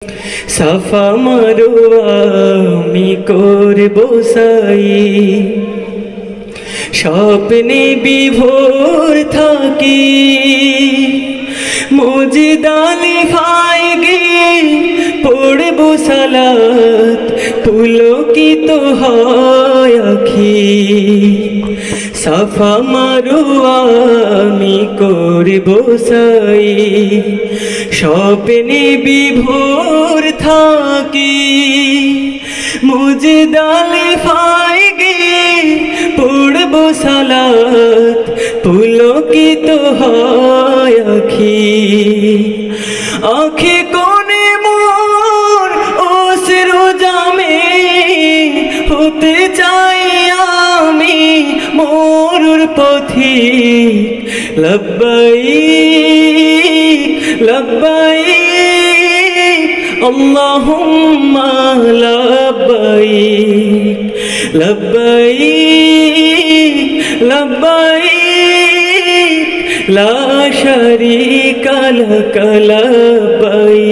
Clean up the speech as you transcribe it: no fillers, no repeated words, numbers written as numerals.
সাফা মারোয়া আমি করব সাই, স্বপ্নে বিভোর থাকি। মুজদালে ফাই গিয়ে পড়ব সালাত, পুলকিত হয় আখি। সাফা মারোয়া আমি করব সাই, স্বপ্নে বিভোর থাকি। মুজদালে ফাই গিয়ে পড়ব সালাত, পুলকিত হয় আখি। আখি কোণে মোর অশ্রু জামে, হতে চাই আমি মরুর পথিক। লব্বাইক লব্বাইক আল্লাহুম্মা লব্বাইক, লব্বাইক লব্বাইক লা শারীকা লাক লব্বাইক।